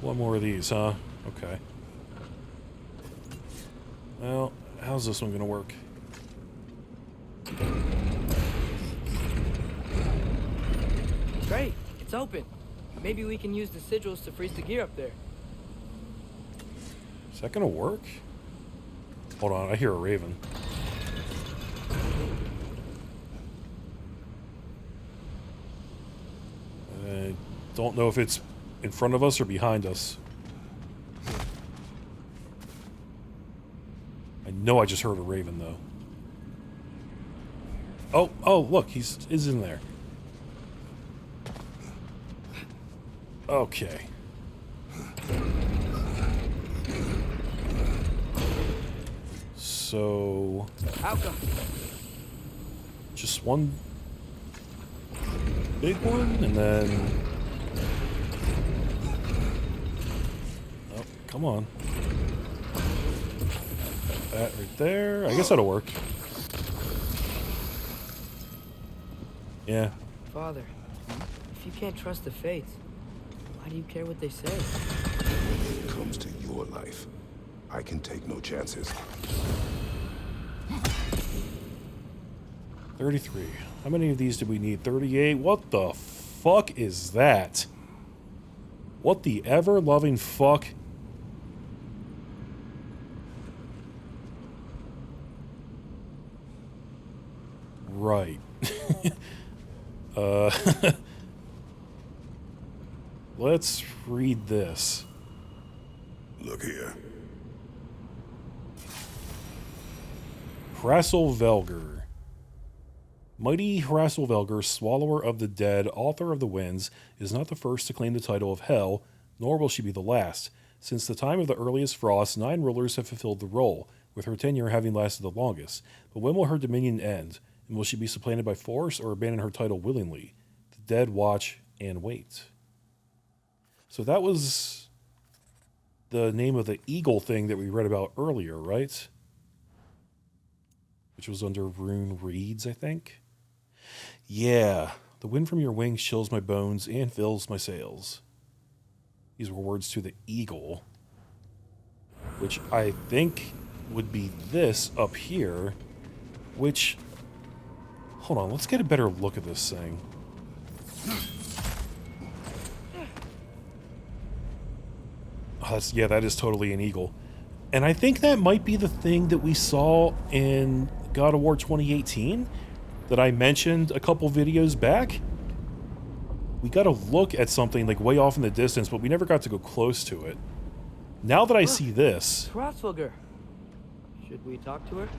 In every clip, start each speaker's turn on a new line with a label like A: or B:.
A: One more of these, huh? Okay. Well, how's this one gonna work?
B: Great, it's open. Maybe we can use the sigils to freeze the gear up there.
A: Is that gonna work? Hold on, I hear a raven. I don't know if it's in front of us or behind us. I know I just heard a raven, though. Oh, look, he's in there. Okay. So...
B: Outcome.
A: just one big one, and then... oh, come on. That right there. I guess that'll work. Yeah.
B: Father, if you can't trust the fates, why do you care what they say?
C: When it comes to your life, I can take no chances.
A: 33. How many of these do we need? 38? What the fuck is that? What the ever-loving fuck? Right. Let's read this.
C: Look here.
A: Hrassilvelgr. Mighty Hrassilvelgr, Swallower of the Dead, Author of the Winds, is not the first to claim the title of Hell, nor will she be the last. Since the time of the earliest frost, 9 rulers have fulfilled the role, with her tenure having lasted the longest. But when will her dominion end? And will she be supplanted by force or abandon her title willingly? The dead watch and wait. So that was the name of the eagle thing that we read about earlier, right? Which was under Rune Reeds, I think. Yeah, the wind from your wings chills my bones and fills my sails. These were words to the eagle, which I think would be this up here, which... hold on, let's get a better look at this thing. Oh, yeah, that is totally an eagle. And I think that might be the thing that we saw in God of War 2018 that I mentioned a couple videos back. We got to look at something like way off in the distance, but we never got to go close to it. Now that I see this...
B: Hrassilvelgr. Should we talk to her?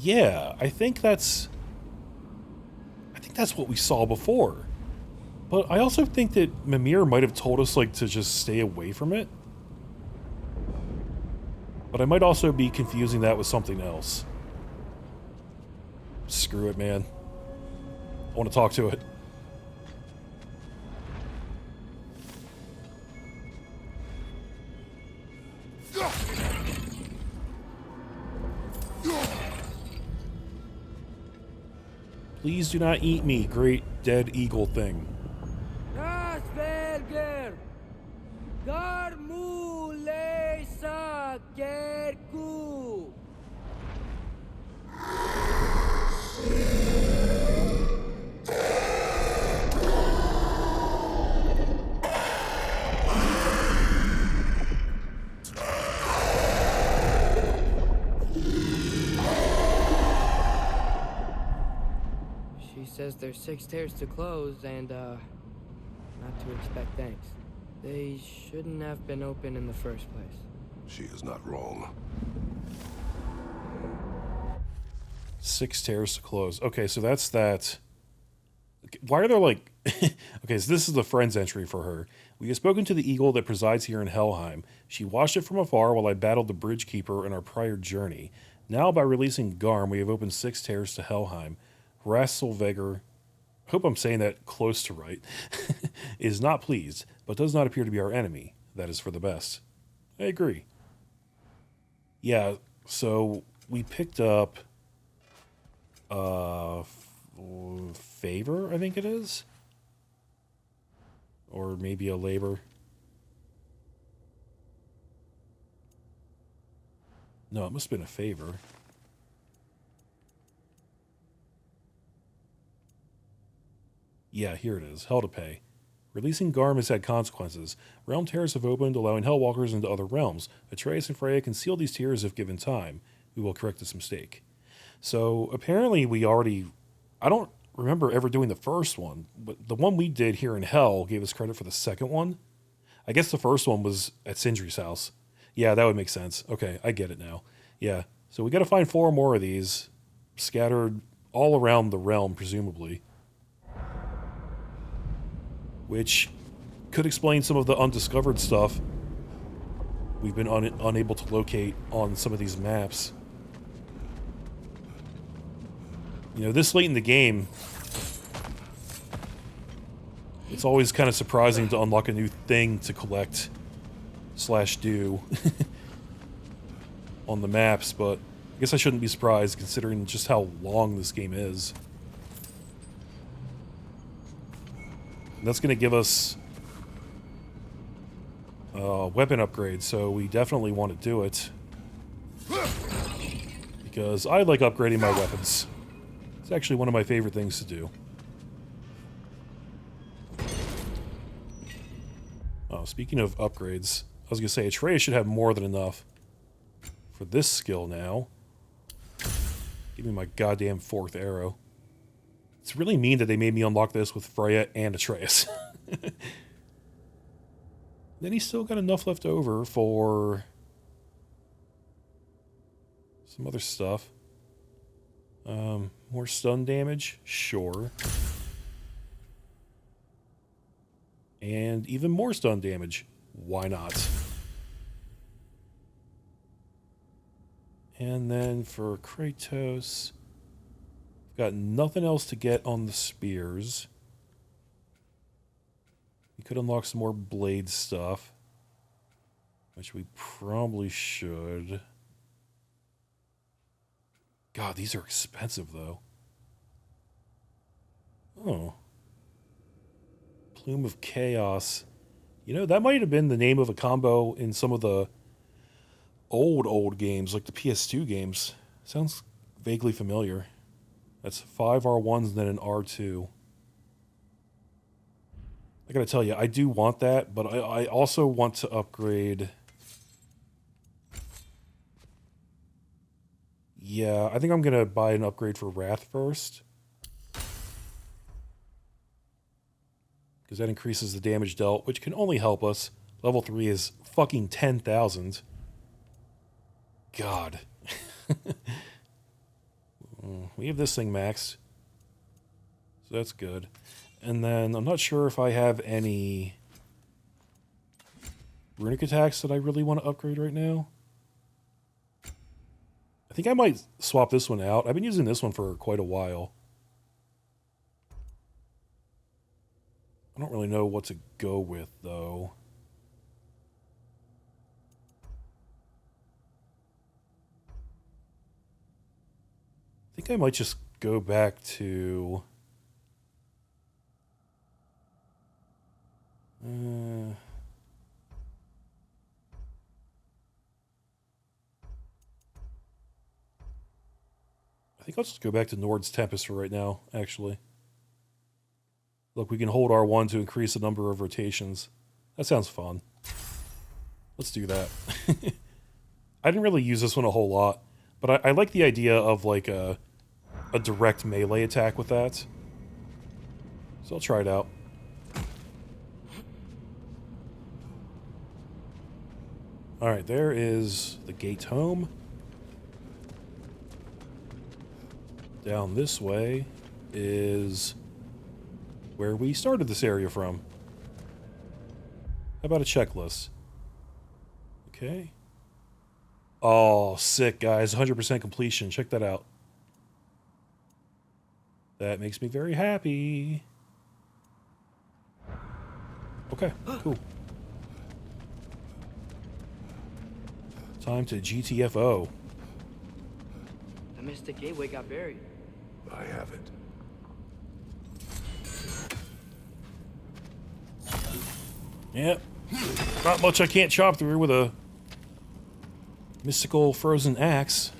A: yeah, I think that's what we saw before. But I also think that Mimir might have told us, like, to just stay away from it. But I might also be confusing that with something else. Screw it, man. I want to talk to it. Please do not eat me, great dead eagle thing.
B: Hrassilvelgr. Garmulesa Kerku. She says there's 6 stairs to close and, not to expect thanks. They shouldn't have been open in the first place.
C: She is not wrong.
A: 6 stairs to close. Okay, so that's that. Why are there like... okay, so this is the friend's entry for her. We have spoken to the eagle that presides here in Helheim. She watched it from afar while I battled the bridge keeper in our prior journey. Now, by releasing Garm, we have opened 6 stairs to Helheim. Hrassilvelgr, I hope I'm saying that close to right, is not pleased, but does not appear to be our enemy. That is for the best. I agree. Yeah, so we picked up favor, I think it is, or maybe a labor. No, it must have been a favor. Yeah, here it is. Hell to pay. Releasing Garm has had consequences. Realm tears have opened, allowing Hellwalkers into other realms. Atreus and Freya can seal these tears if given time. We will correct this mistake. So apparently we already... I don't remember ever doing the first one, but the one we did here in Hell gave us credit for the second one. I guess the first one was at Sindri's house. Yeah, that would make sense. Okay, I get it now. Yeah, so we got to find 4 more of these, scattered all around the realm, presumably. Which could explain some of the undiscovered stuff we've been unable to locate on some of these maps. You know, this late in the game, it's always kind of surprising to unlock a new thing to collect / do on the maps, but I guess I shouldn't be surprised considering just how long this game is. And that's going to give us weapon upgrades, so we definitely want to do it. Because I like upgrading my weapons. It's actually one of my favorite things to do. Oh, speaking of upgrades, I was going to say Atreus should have more than enough for this skill now. Give me my goddamn 4th arrow. It's really mean that they made me unlock this with Freya and Atreus. Then he's still got enough left over for some other stuff. More stun damage? Sure. And even more stun damage. Why not? And then for Kratos, got nothing else to get on the spears. We could unlock some more blade stuff, which we probably should. God, these are expensive, though. Oh. Plume of Chaos. You know, that might have been the name of a combo in some of the old games, like the PS2 games. Sounds vaguely familiar. That's 5 R1s and then an R2. I gotta tell you, I do want that, but I also want to upgrade... Yeah, I think I'm gonna buy an upgrade for Wrath first. Because that increases the damage dealt, which can only help us. Level 3 is fucking 10,000. God. We have this thing maxed. So that's good. And then I'm not sure if I have any runic attacks that I really want to upgrade right now. I think I might swap this one out. I've been using this one for quite a while. I don't really know what to go with, though. I think I might just go back to... I think I'll just go back to Nord's Tempest for right now, actually. Look, we can hold R1 to increase the number of rotations. That sounds fun. Let's do that. I didn't really use this one a whole lot, but I like the idea of like a direct melee attack with that. So I'll try it out. Alright, there is the gate home. Down this way is where we started this area from. How about a checklist? Okay. Oh, sick, guys. 100% completion. Check that out. That makes me very happy. Okay, cool. Time to GTFO.
B: The Mystic Gateway got buried.
C: I have it.
A: Yep. Not much I can't chop through with a mystical frozen axe.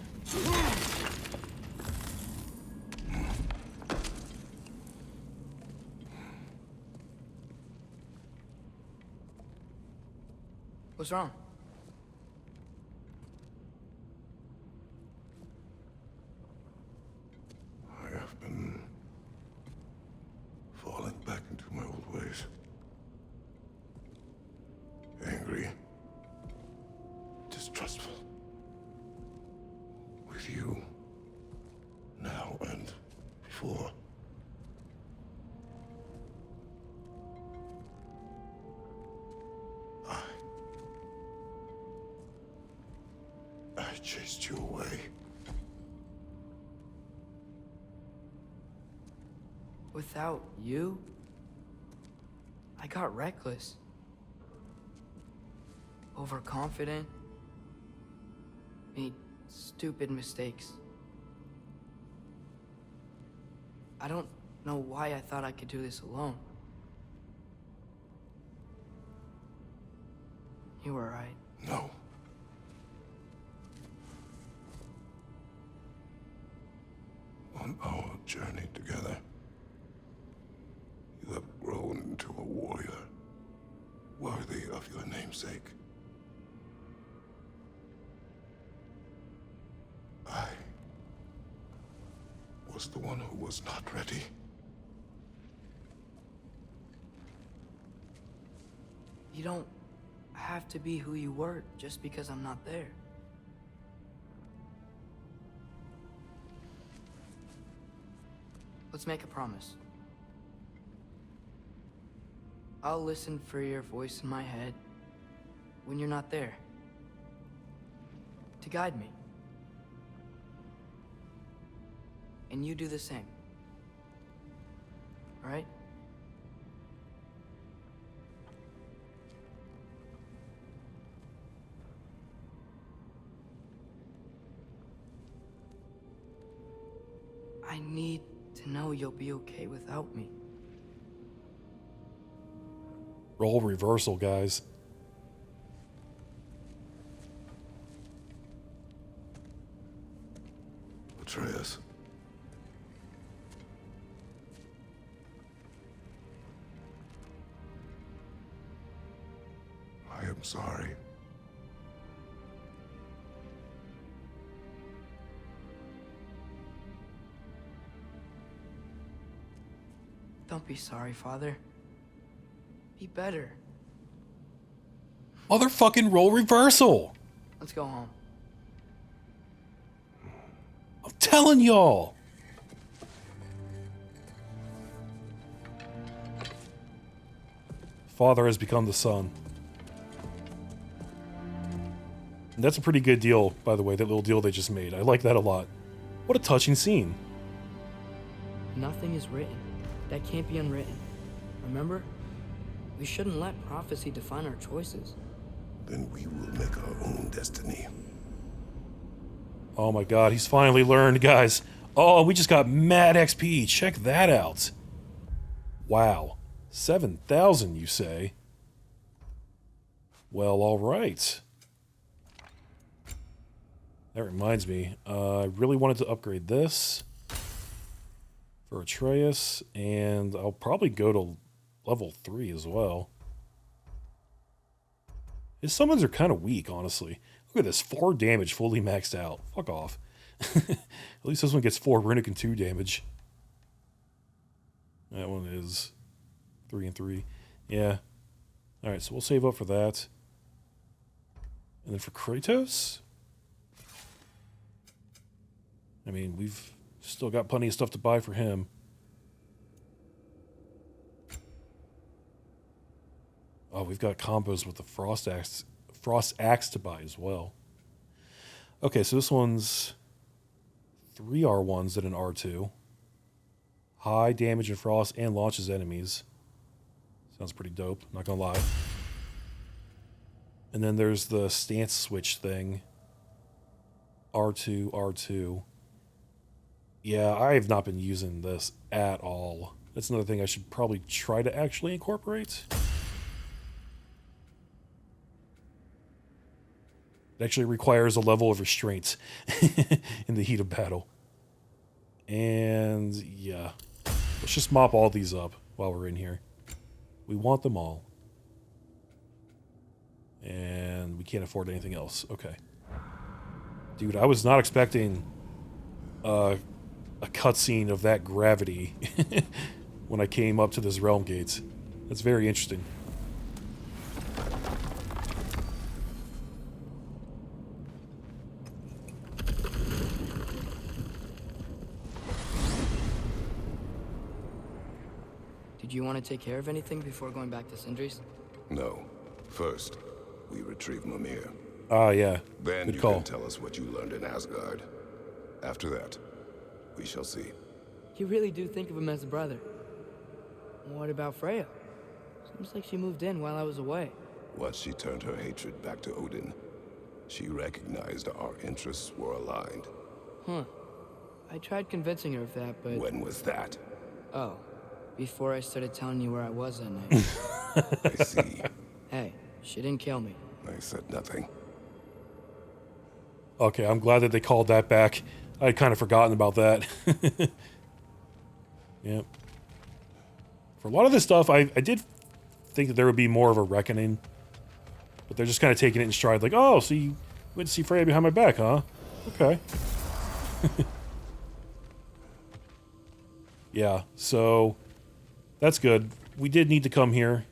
B: What's wrong?
C: I have been falling back into my old ways. Angry. Distrustful. With you. Now and before. I chased you away.
B: Without you, I got reckless. Overconfident. Made stupid mistakes. I don't know why I thought I could do this alone. You were right.
C: No. On our journey together, you have grown into a warrior worthy of your namesake. I was the one who was not ready.
B: You don't have to be who you were just because I'm not there. Let's make a promise. I'll listen for your voice in my head when you're not there, to guide me. And you do the same. All right? I need to know you'll be okay without me.
A: Role reversal, guys.
C: Atreus. I am sorry.
B: Don't be sorry, Father. Be better.
A: Motherfucking role reversal!
B: Let's go home.
A: I'm telling y'all! Father has become the son. And that's a pretty good deal, by the way, that little deal they just made. I like that a lot. What a touching scene.
B: Nothing is written that can't be unwritten. Remember? We shouldn't let prophecy define our choices.
C: Then we will make our own destiny.
A: Oh my god, he's finally learned, guys. Oh, we just got mad XP. Check that out. Wow. 7,000, you say? Well, alright. That reminds me, I really wanted to upgrade this for Atreus, and I'll probably go to level 3 as well. His summons are kind of weak, honestly. Look at this, 4 damage fully maxed out. Fuck off. At least this one gets 4 runic and 2 damage. That one is 3 and 3. Yeah. Alright, so we'll save up for that. And then for Kratos? I mean, we've still got plenty of stuff to buy for him. Oh, we've got combos with the Frost Axe to buy as well. Okay, so this one's 3 R1s and an R2. High damage and frost and launches enemies. Sounds pretty dope, not gonna lie. And then there's the stance switch thing. R2, R2. Yeah, I have not been using this at all. That's another thing I should probably try to actually incorporate. It actually requires a level of restraint in the heat of battle. And yeah, let's just mop all these up while we're in here. We want them all. And we can't afford anything else. Okay. Dude, I was not expecting a cutscene of that gravity when I came up to this realm gates. That's very interesting.
B: Did you want to take care of anything before going back to Sindri's?
C: No. First, we retrieve Mimir.
A: Ah, yeah.
C: Then
A: Good
C: you
A: call.
C: can tell us what you learned in Asgard. After that, we shall see.
B: You really do think of him as a brother. What about Freya? Seems like she moved in while I was away.
C: Once she turned her hatred back to Odin, she recognized our interests were aligned.
B: Huh. I tried convincing her of that, but...
C: When was that?
B: Oh. Before I started telling you where I was that night.
C: I see.
B: Hey, she didn't kill me.
C: I said nothing.
A: Okay, I'm glad that they called that back. I had kind of forgotten about that. Yep. For a lot of this stuff, I did think that there would be more of a reckoning. But they're just kind of taking it in stride. Like, oh, so you went to see Freya behind my back, huh? Okay. Yeah, so that's good. We did need to come here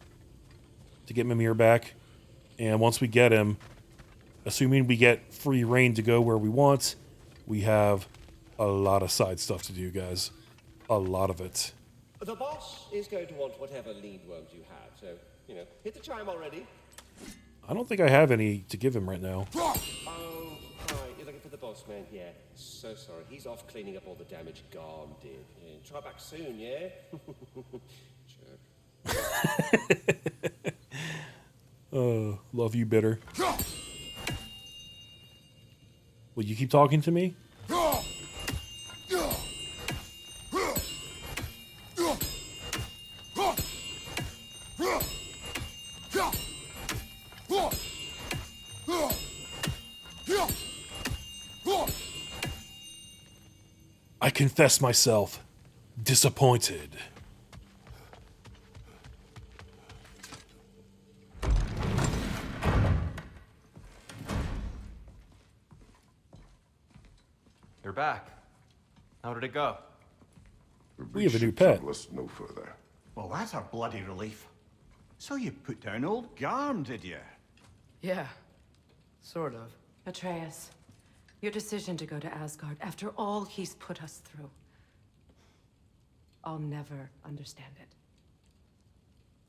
A: to get Mimir back. And once we get him, assuming we get free reign to go where we want, we have a lot of side stuff to do, guys. A lot of it.
D: The boss is going to want whatever lead worms you have, so, you know, hit the chime already.
A: I don't think I have any to give him right now.
D: Oh, right, you're looking for the boss man, yeah. So sorry, he's off cleaning up all the damage Garm did. Yeah, try back soon, yeah? Jerk.
A: Love you, bitter. Will you keep talking to me? I confess myself disappointed.
E: You're back. How did it go?
A: We have a new
C: should
A: pet.
C: travel us no further.
F: Well, that's a bloody relief. So you put down old Garm, did you?
B: Yeah. Sort of.
G: Atreus, your decision to go to Asgard after all he's put us through. I'll never understand it.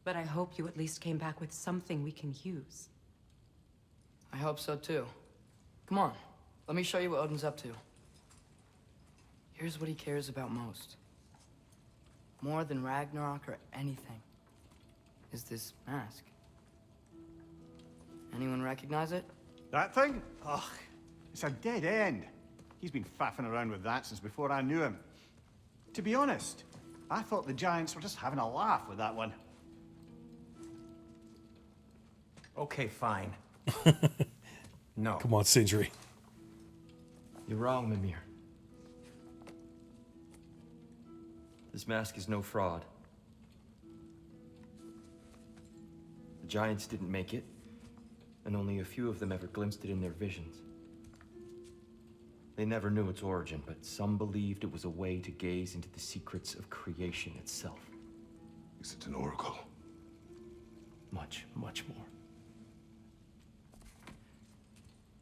G: But I hope you at least came back with something we can use.
B: I hope so too. Come on. Let me show you what Odin's up to. Here's what he cares about most. More than Ragnarok or anything. Is this mask. Anyone recognize it?
F: That thing? Ugh, it's a dead end. He's been faffing around with that since before I knew him. To be honest, I thought the Giants were just having a laugh with that one.
E: Okay, fine. No.
A: Come on, Sindri.
E: You're wrong, Mimir. This mask is no fraud. The Giants didn't make it, and only a few of them ever glimpsed it in their visions. They never knew its origin, but some believed it was a way to gaze into the secrets of creation itself.
C: Is it an oracle?
E: Much, much more.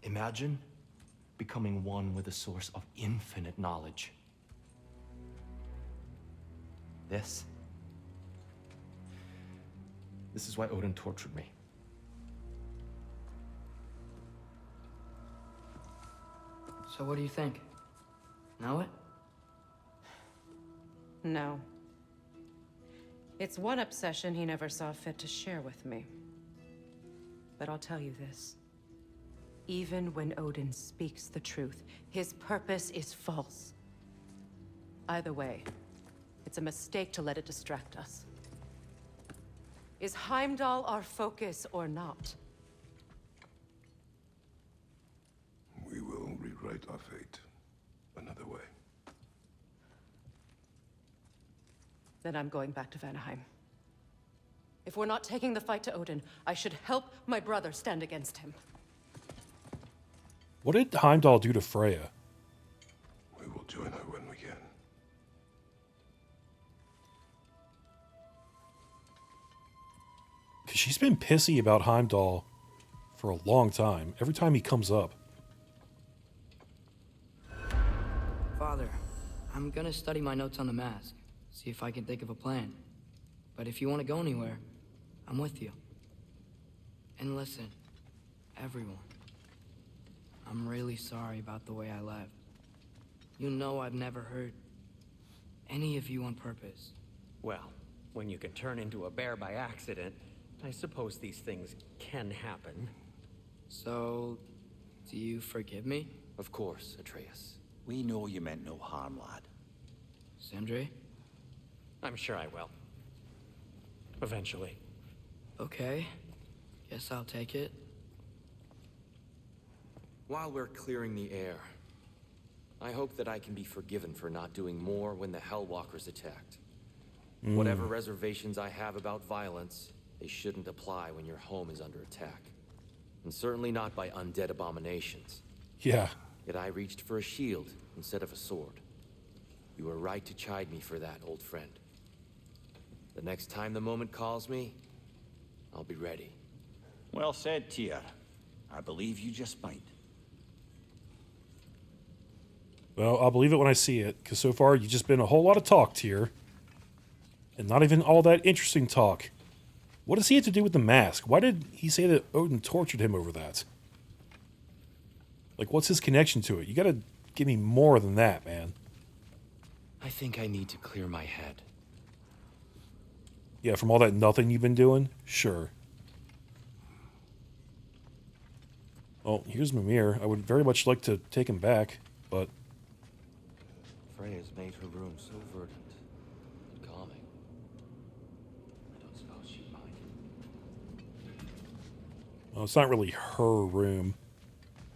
E: Imagine becoming one with a source of infinite knowledge. This is why Odin tortured me.
B: So what do you think? Know it?
G: No. It's one obsession he never saw fit to share with me. But I'll tell you this. Even when Odin speaks the truth, his purpose is false. Either way, it's a mistake to let it distract us. Is Heimdall our focus or not?
C: write our fate another way.
G: Then I'm going back to Vanaheim. If we're not taking the fight to Odin, I should help my brother stand against him.
A: What did Heimdall do to Freya?
C: We will join her when we can.
A: Because she's been pissy about Heimdall for a long time. Every time he comes up.
B: Father, I'm gonna study my notes on the mask, see if I can think of a plan. But if you want to go anywhere, I'm with you. And listen, everyone, I'm really sorry about the way I left. You know I've never hurt any of you on purpose.
H: Well, when you can turn into a bear by accident, I suppose these things can happen.
B: So, do you forgive me?
E: Of course, Atreus.
I: We know you meant no harm, lad.
B: Sindri?
H: I'm sure I will. Eventually.
B: Okay. Guess I'll take it.
E: While we're clearing the air, I hope that I can be forgiven for not doing more when the Hellwalkers attacked. Whatever reservations I have about violence, they shouldn't apply when your home is under attack. And certainly not by undead abominations.
A: Yeah.
E: Yet I reached for a shield instead of a sword. You were right to chide me for that, old friend. The next time the moment calls me, I'll be ready.
I: Well said, Tyr. I believe you just might.
A: Well, I'll believe it when I see it, because so far you've just been a whole lot of talk, Tyr. And not even all that interesting talk. What does he have to do with the mask? Why did he say that Odin tortured him over that? Like, what's his connection to it? You gotta give me more than that, man.
E: I think I need to clear my head.
A: Yeah, from all that nothing you've been doing? Sure. Well, here's Mimir. I would very much like to take him back, but...
E: Freya's made her room so verdant and calming. I don't suppose she'd mind.
A: Well, it's not really her room.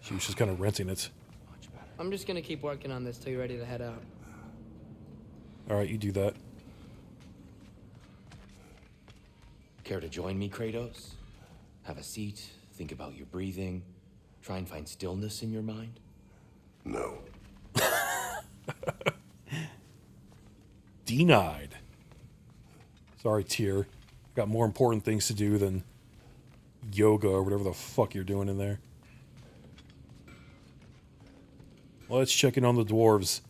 A: She was just kind of renting it.
E: Much better.
B: I'm just gonna keep working on this till you're ready to head out.
A: Alright, you do that.
E: Care to join me, Kratos? Have a seat, think about your breathing, try and find stillness in your mind?
C: No.
A: Denied. Sorry, Tyr. Got more important things to do than yoga or whatever the fuck you're doing in there. Let's check in on the dwarves.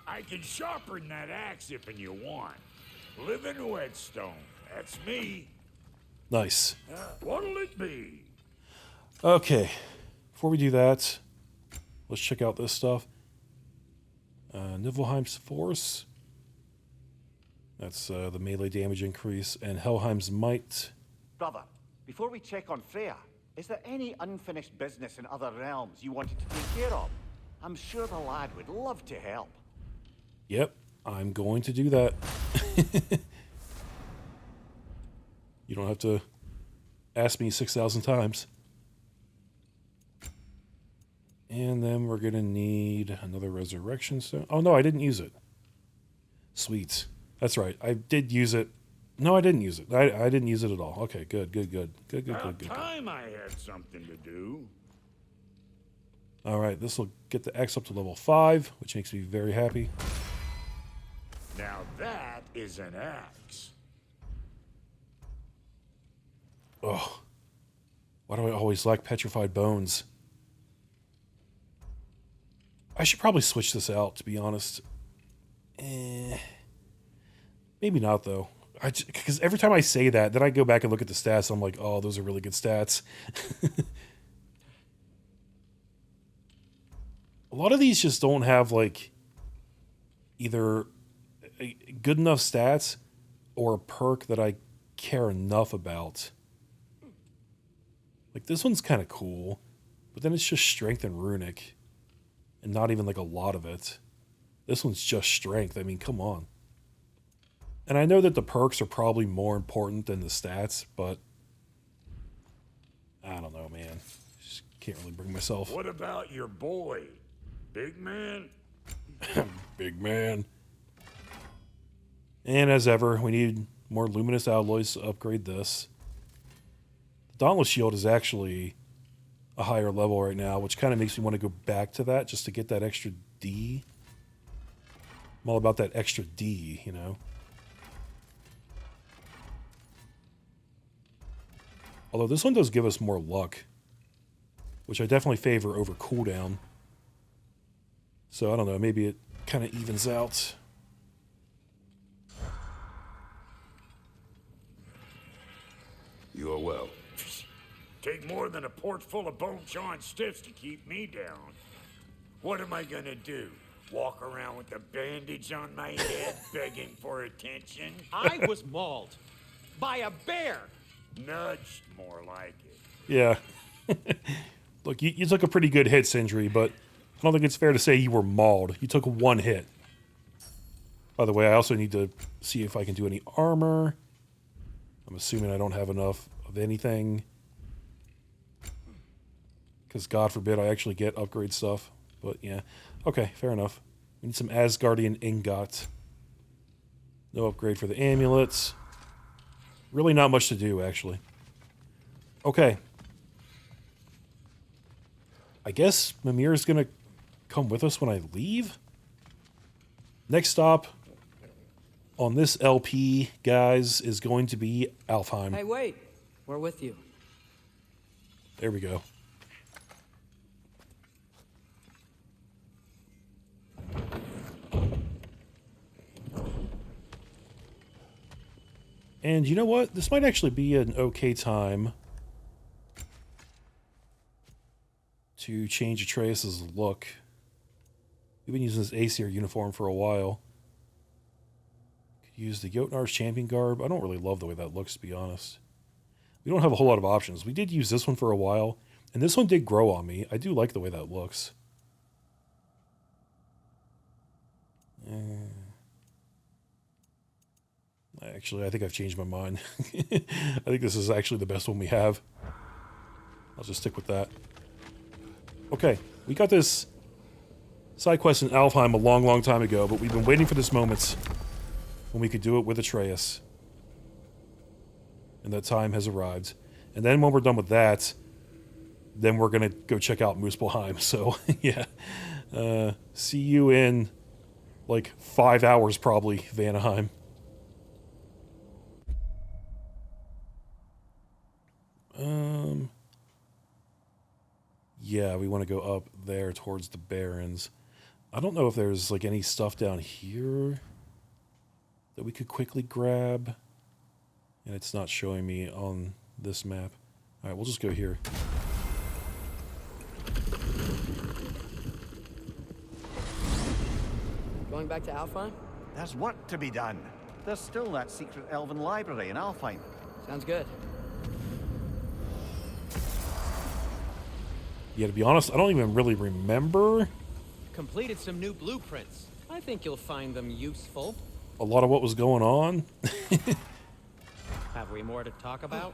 J: I can sharpen that axe if you want. Live in Whetstone. That's me.
A: Nice.
J: What'll it be?
A: Okay. Before we do that, let's check out this stuff. Niflheim's Force. That's the melee damage increase. And Helheim's Might.
F: Brother, before we check on Freya, is there any unfinished business in other realms you wanted to take care of? I'm sure the lad would love to help.
A: Yep, I'm going to do that. You don't have to ask me 6,000 times. And then we're going to need another resurrection stone. Oh, no, I didn't use it. Sweet. That's right. I did use it. No, I didn't use it. I didn't use it at all. Okay, good.
J: About time I had something to do.
A: All right, this will get the X up to level 5, which makes me very happy.
J: Now that is an axe.
A: Ugh. Why do I always lack petrified bones? I should probably switch this out, to be honest. Maybe not, though. Because every time I say that, then I go back and look at the stats, and I'm like, oh, those are really good stats. A lot of these just don't have, like, either good enough stats or a perk that I care enough about. Like, this one's kind of cool, but then it's just strength and runic, and not even, like, a lot of it. This one's just strength. I mean, come on. And I know that the perks are probably more important than the stats, but I don't know, man. Just Can't really bring myself.
J: What about your boy? Big man?
A: Big man. And as ever, we need more luminous alloys to upgrade this. The Dauntless Shield is actually a higher level right now, which kind of makes me want to go back to that just to get that extra D. I'm all about that extra D, you know? Although this one does give us more luck, which I definitely favor over cooldown. So I don't know, maybe it kind of evens out.
C: You are well.
J: Take more than a port full of bone-chawing stiffs to keep me down. What am I gonna do? Walk around with a bandage on my head begging for attention?
H: I was mauled by a bear.
J: Nudged, more like it.
A: Yeah. Look, you took a pretty good hit, Sindri, but I don't think it's fair to say you were mauled. You took one hit. By the way, I also need to see if I can do any armor. I'm assuming I don't have enough of anything. Because God forbid I actually get upgrade stuff. But yeah. Okay, fair enough. We need some Asgardian ingot. No upgrade for the amulets. Really not much to do, actually. Okay. I guess Mimir's gonna come with us when I leave? Next stop on this LP, guys, is going to be Alfheim.
B: Hey, wait. We're with you.
A: There we go. And you know what? This might actually be an okay time to change Atreus' look. We've been using this Aesir uniform for a while. Could use the Jotnar's champion garb. I don't really love the way that looks, to be honest. We don't have a whole lot of options. We did use this one for a while, and this one did grow on me. I do like the way that looks. Actually, I think I've changed my mind. I think this is actually the best one we have. I'll just stick with that. Okay, we got this side quest in Alfheim a long, long time ago, but we've been waiting for this moment when we could do it with Atreus. And that time has arrived. And then when we're done with that, then we're going to go check out Muspelheim. So, yeah. See you in, like, 5 hours, probably, Vanaheim. Yeah, we want to go up there towards the Barrens. I don't know if there's, like, any stuff down here that we could quickly grab. And it's not showing me on this map. Alright, we'll just go here.
B: Going back to Alfheim?
F: There's work to be done. There's still that secret elven library in Alfheim.
B: Sounds good.
A: Yeah, to be honest, I don't even really remember
H: Completed some new blueprints. I think you'll find them useful.
A: a lot of what was going on
H: Have we more to talk about?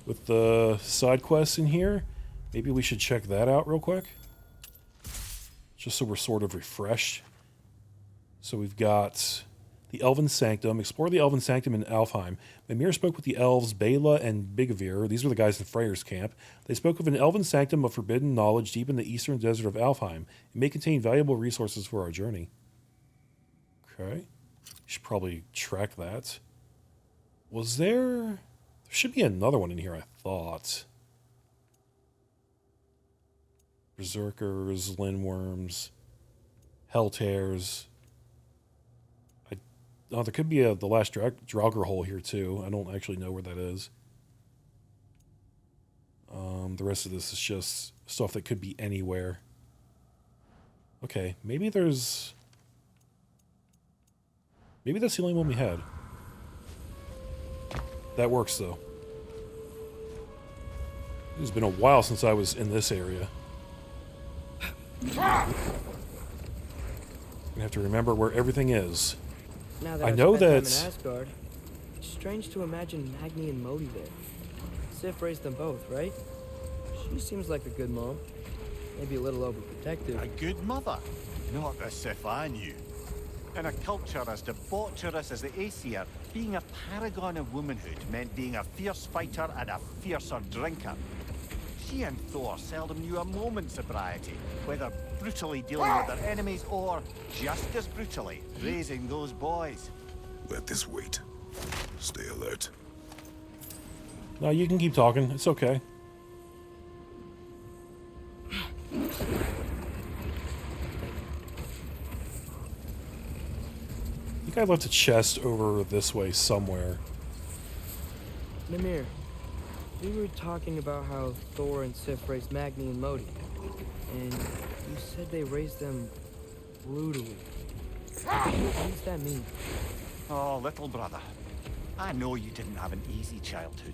A: with the side quests in here. Maybe we should check that out real quick. Just so we're sort of refreshed. So we've got the Elven Sanctum. Explore the Elven Sanctum in Alfheim. Mimir spoke with the elves Bela and Bigavir. These were the guys in Freyr's camp. They spoke of an Elven Sanctum of forbidden knowledge deep in the eastern desert of Alfheim. It may contain valuable resources for our journey. Okay. Should probably track that. Was there... There should be another one in here, I thought. Berserkers, Lindworms, Helltears. Oh, there could be the last Draugr hole here, too. I don't actually know where that is. The rest of this is just stuff that could be anywhere. Okay, maybe there's... Maybe that's the only one we had. That works, though. It's been a while since I was in this area. Gonna have to remember where everything is.
B: Now that
A: I
B: I've
A: know
B: spent time in
A: that-
B: Asgard, it's strange to imagine Magni and Modi there. Sif raised them both, right? She seems like a good mom. Maybe a little overprotective.
F: A good mother. Not the Sif I knew. In a culture as debaucherous as the Aesir, being a paragon of womanhood meant being a fierce fighter and a fiercer drinker. She and Thor seldom knew a moment's sobriety, whether brutally dealing with their enemies or, just as brutally, raising those boys.
C: Let this wait. Stay alert.
A: No, you can keep talking. It's okay. I think I left a chest over this way somewhere.
B: Mimir, we were talking about how Thor and Sif raised Magni and Modi. And you said they raised them brutally. What does that mean?
F: Oh, little brother. I know you didn't have an easy childhood,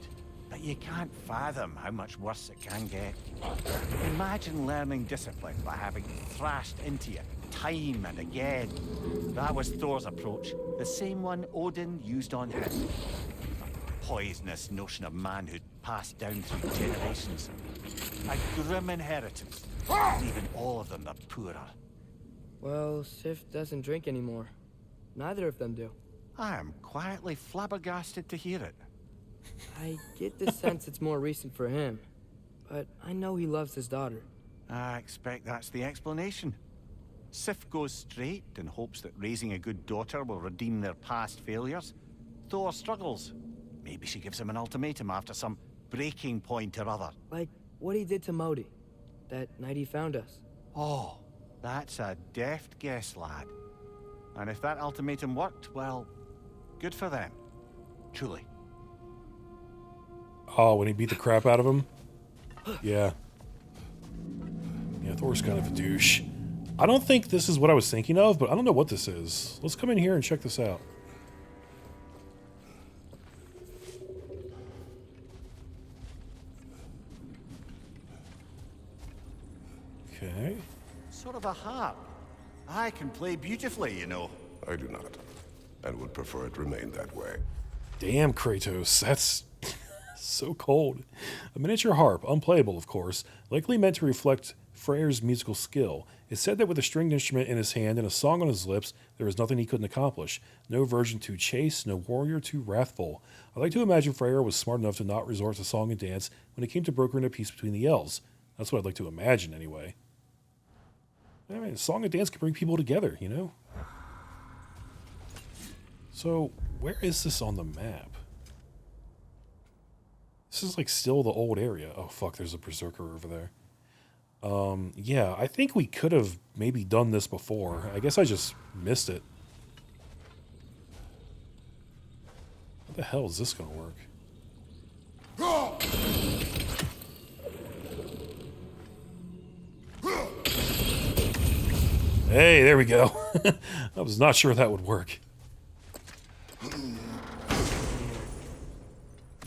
F: but you can't fathom how much worse it can get. Imagine learning discipline by having thrashed into you time and again. That was Thor's approach, the same one Odin used on him. A poisonous notion of manhood passed down through generations. A grim inheritance, leaving all of them the poorer.
B: Well, Sif doesn't drink anymore. Neither of them do.
F: I am quietly flabbergasted to hear it.
B: I get the sense it's more recent for him, but I know he loves his daughter.
F: I expect that's the explanation. Sif goes straight and hopes that raising a good daughter will redeem their past failures. Thor struggles. Maybe she gives him an ultimatum after some breaking point or other.
B: Like what he did to Modi, that night he found us.
F: Oh, that's a deft guess, lad. And if that ultimatum worked, well, good for them. Truly.
A: Oh, when he beat the crap out of him? Yeah. Yeah, Thor's kind of a douche. I don't think this is what I was thinking of, but I don't know what this is. Let's come in here and check this out. Okay.
F: Sort of a harp. I can play beautifully, you know.
C: I do not, and would prefer it remain that way.
A: Damn, Kratos, that's so cold. A miniature harp, unplayable of course, likely meant to reflect Freyr's musical skill. It's said that with a stringed instrument in his hand and a song on his lips, there was nothing he couldn't accomplish. No virgin too chaste, no warrior too wrathful. I like to imagine Freyr was smart enough to not resort to song and dance when it came to brokering a peace between the elves. That's what I'd like to imagine, anyway. I mean, song and dance can bring people together, you know? So, where is this on the map? This is like still the old area. Oh fuck, there's a berserker over there. Yeah, I think we could have maybe done this before. I guess I just missed it. How the hell is this gonna work? Hey, there we go. I was not sure that would work.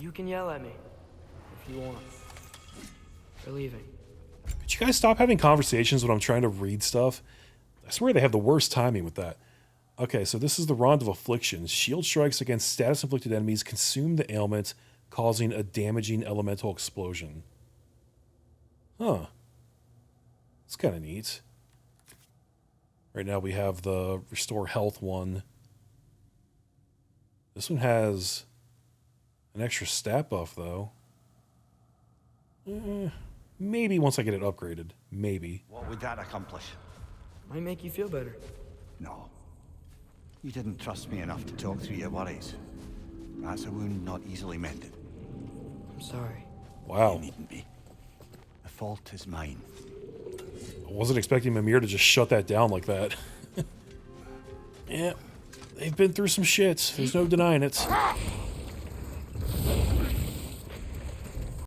B: You can yell at me if you want. We're leaving.
A: Could you guys stop having conversations when I'm trying to read stuff? I swear they have the worst timing with that. Okay, so this is the Rond of Afflictions. Shield strikes against status-inflicted enemies consume the ailment, causing a damaging elemental explosion. Huh. It's kind of neat. Right now we have the Restore Health one. This one has an extra stat buff, though. Maybe once I get it upgraded. Maybe.
F: What would that accomplish?
B: Might make you feel better.
F: No. You didn't trust me enough to talk through your worries. That's a wound not easily mended.
B: I'm sorry.
A: Wow.
F: You needn't be. The fault is mine.
A: I wasn't expecting Mimir to just shut that down like that. Yeah. They've been through some shit. There's no denying it.